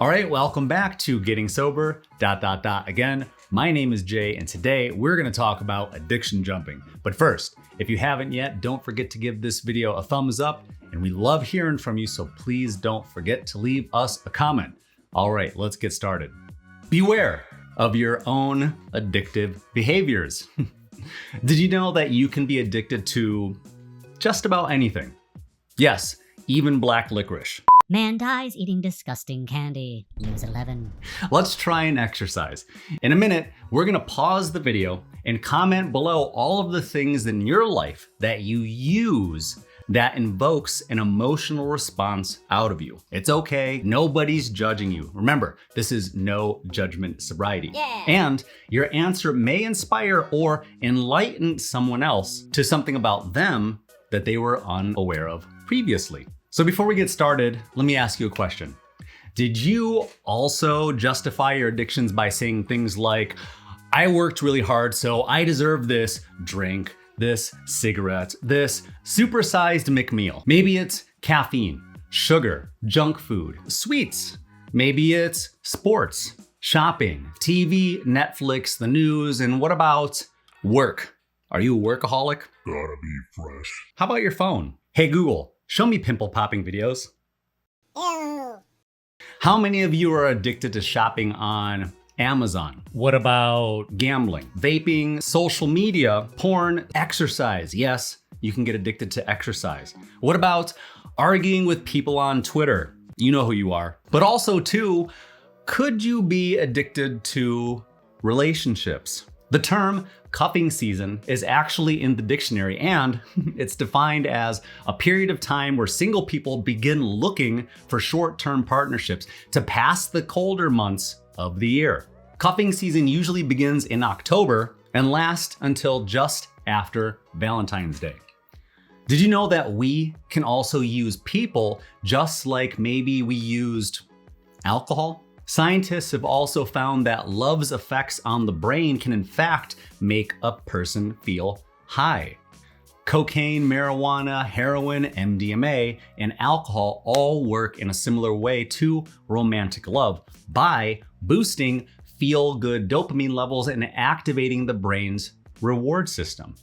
All right, welcome back to Getting Sober, again. My name is Jay, and today we're gonna talk about addiction jumping. But first, if you haven't yet, don't forget to give this video a thumbs up, and we love hearing from you, so please don't forget to leave us a comment. All right, let's get started. Beware of your own addictive behaviors. Did you know that you can be addicted to just about anything? Yes, even black licorice. Man dies eating disgusting candy. News 11. Let's try and exercise. In a minute, we're gonna pause the video and comment below all of the things in your life that you use that invokes an emotional response out of you. It's okay, nobody's judging you. Remember, this is no judgment sobriety. Yeah. And your answer may inspire or enlighten someone else to something about them that they were unaware of previously. So before we get started, let me ask you a question. Did you also justify your addictions by saying things like, I worked really hard, so I deserve this drink, this cigarette, this supersized McMeal? Maybe it's caffeine, sugar, junk food, sweets. Maybe it's sports, shopping, TV, Netflix, the news, and what about work? Are you a workaholic? Gotta be fresh. How about your phone? Hey Google, show me pimple popping videos. Ew. How many of you are addicted to shopping on Amazon? What about gambling, vaping, social media, porn, exercise? Yes, you can get addicted to exercise. What about arguing with people on Twitter? You know who you are. But also too, could you be addicted to relationships? The term cuffing season is actually in the dictionary, and it's defined as a period of time where single people begin looking for short-term partnerships to pass the colder months of the year. Cuffing season usually begins in October and lasts until just after Valentine's Day. Did you know that we can also use people just like maybe we used alcohol? Scientists have also found that love's effects on the brain can in fact make a person feel high. Cocaine, marijuana, heroin, MDMA, and alcohol all work in a similar way to romantic love by boosting feel-good dopamine levels and activating the brain's reward system.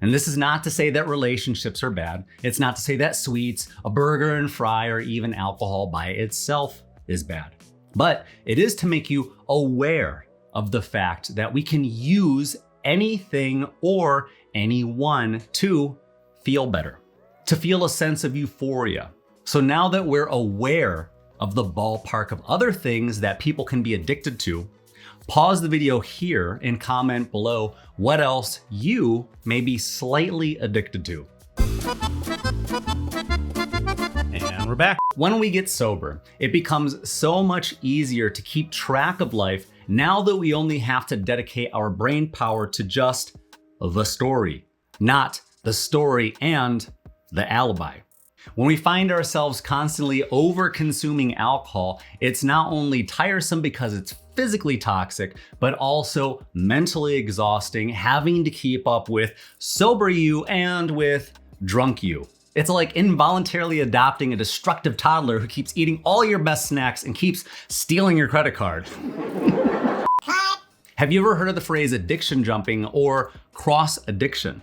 And this is not to say that relationships are bad. It's not to say that sweets, a burger and fry, or even alcohol by itself is bad. But it is to make you aware of the fact that we can use anything or anyone to feel better, to feel a sense of euphoria. So now that we're aware of the ballpark of other things that people can be addicted to, pause the video here and comment below what else you may be slightly addicted to. And we're back. When we get sober, it becomes so much easier to keep track of life now that we only have to dedicate our brain power to just the story, not the story and the alibi. When we find ourselves constantly over-consuming alcohol, it's not only tiresome because it's physically toxic, but also mentally exhausting, having to keep up with sober you and with drunk you. It's like involuntarily adopting a destructive toddler who keeps eating all your best snacks and keeps stealing your credit card. Have you ever heard of the phrase addiction jumping or cross addiction?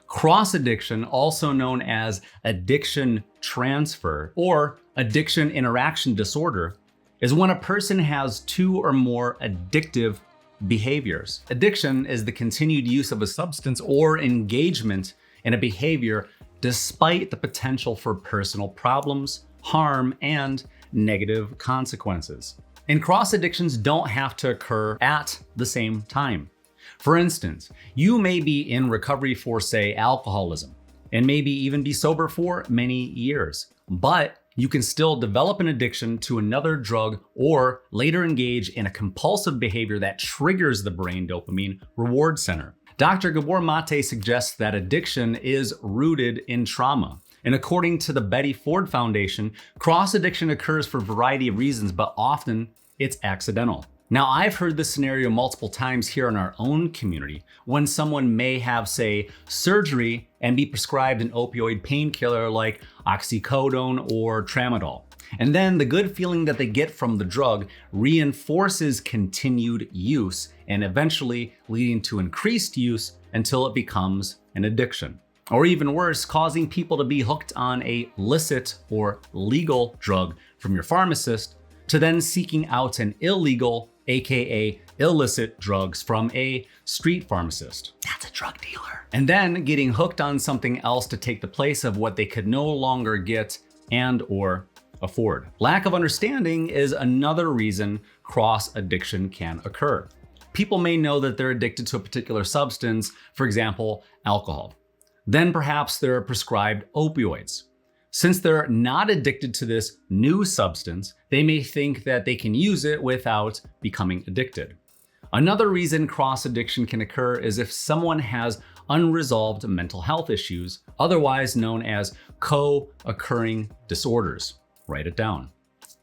Cross addiction, also known as addiction transfer or addiction interaction disorder, is when a person has two or more addictive behaviors. Addiction is the continued use of a substance or engagement in a behavior despite the potential for personal problems, harm, and negative consequences. And cross addictions don't have to occur at the same time. For instance, you may be in recovery for, say, alcoholism, and maybe even be sober for many years, but you can still develop an addiction to another drug or later engage in a compulsive behavior that triggers the brain dopamine reward center. Dr. Gabor Mate suggests that addiction is rooted in trauma. And according to the Betty Ford Foundation, cross addiction occurs for a variety of reasons, but often it's accidental. Now, I've heard this scenario multiple times here in our own community when someone may have, say, surgery and be prescribed an opioid painkiller like oxycodone or tramadol. And then the good feeling that they get from the drug reinforces continued use and eventually leading to increased use until it becomes an addiction. Or even worse, causing people to be hooked on a licit or legal drug from your pharmacist to then seeking out an illegal, aka illicit drugs from a street pharmacist. That's a drug dealer. And then getting hooked on something else to take the place of what they could no longer get and or afford. Lack of understanding is another reason cross addiction can occur. People may know that they're addicted to a particular substance, for example, alcohol. Then perhaps they're prescribed opioids. Since they're not addicted to this new substance, they may think that they can use it without becoming addicted. Another reason cross addiction can occur is if someone has unresolved mental health issues, otherwise known as co-occurring disorders. Write it down.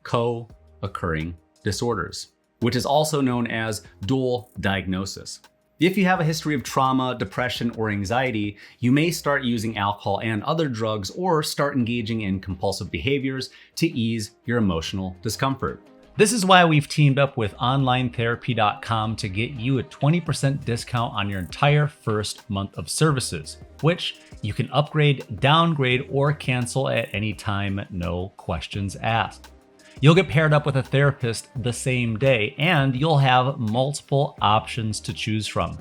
Co-occurring disorders, which is also known as dual diagnosis. If you have a history of trauma, depression, or anxiety, you may start using alcohol and other drugs or start engaging in compulsive behaviors to ease your emotional discomfort. This is why we've teamed up with onlinetherapy.com to get you a 20% discount on your entire first month of services, which you can upgrade, downgrade, or cancel at any time, no questions asked. You'll get paired up with a therapist the same day, and you'll have multiple options to choose from.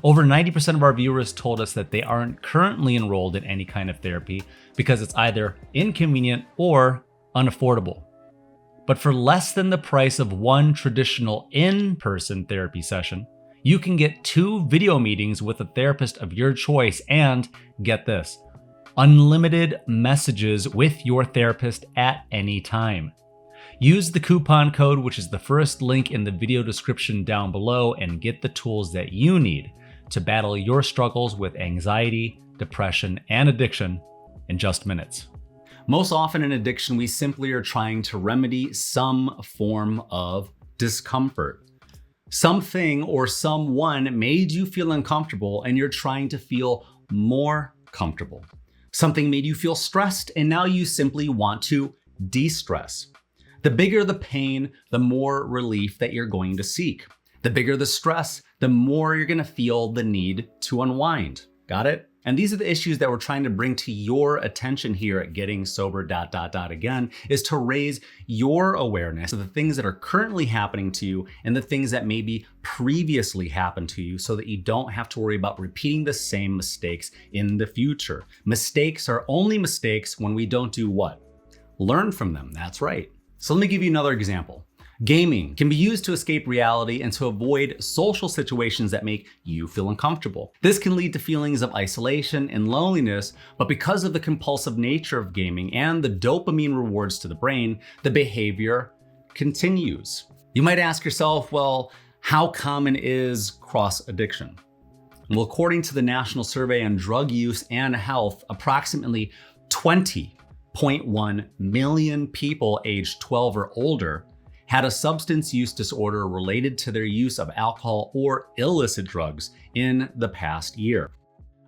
Over 90% of our viewers told us that they aren't currently enrolled in any kind of therapy because it's either inconvenient or unaffordable. But for less than the price of one traditional in-person therapy session, you can get 2 video meetings with a therapist of your choice and, get this, unlimited messages with your therapist at any time. Use the coupon code, which is the first link in the video description down below, and get the tools that you need to battle your struggles with anxiety, depression, and addiction in just minutes. Most often in addiction, we simply are trying to remedy some form of discomfort. Something or someone made you feel uncomfortable and you're trying to feel more comfortable. Something made you feel stressed and now you simply want to de-stress. The bigger the pain, the more relief that you're going to seek. The bigger the stress, the more you're gonna feel the need to unwind. Got it? And these are the issues that we're trying to bring to your attention here at Getting Sober Again, is to raise your awareness of the things that are currently happening to you and the things that maybe previously happened to you so that you don't have to worry about repeating the same mistakes in the future. Mistakes are only mistakes when we don't do what? Learn from them, that's right. So let me give you another example. Gaming can be used to escape reality and to avoid social situations that make you feel uncomfortable. This can lead to feelings of isolation and loneliness, but because of the compulsive nature of gaming and the dopamine rewards to the brain, the behavior continues. You might ask yourself, well, how common is cross addiction? Well, according to the National Survey on Drug Use and Health, approximately 20.1 million people aged 12 or older had a substance use disorder related to their use of alcohol or illicit drugs in the past year.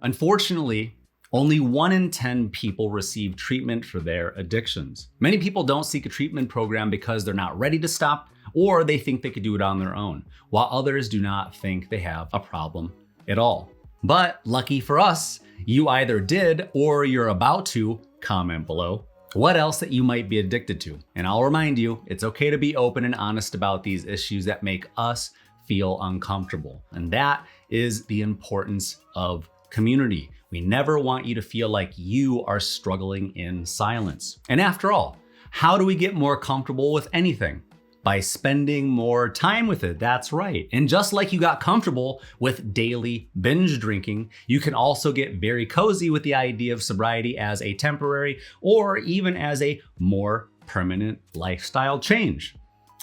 Unfortunately, only 1 in 10 people receive treatment for their addictions. Many people don't seek a treatment program because they're not ready to stop or they think they could do it on their own, while others do not think they have a problem at all. But lucky for us, you either did or you're about to. Comment below what else that you might be addicted to. And I'll remind you, it's okay to be open and honest about these issues that make us feel uncomfortable. And that is the importance of community. We never want you to feel like you are struggling in silence. And after all, how do we get more comfortable with anything? By spending more time with it, that's right. And just like you got comfortable with daily binge drinking, you can also get very cozy with the idea of sobriety as a temporary or even as a more permanent lifestyle change.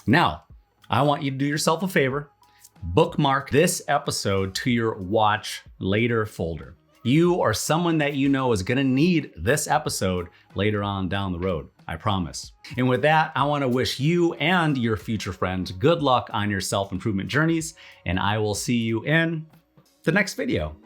Now, I want you to do yourself a favor, bookmark this episode to your watch later folder. You or someone that you know is gonna need this episode later on down the road, I promise. And with that, I wanna wish you and your future friends good luck on your self-improvement journeys, and I will see you in the next video.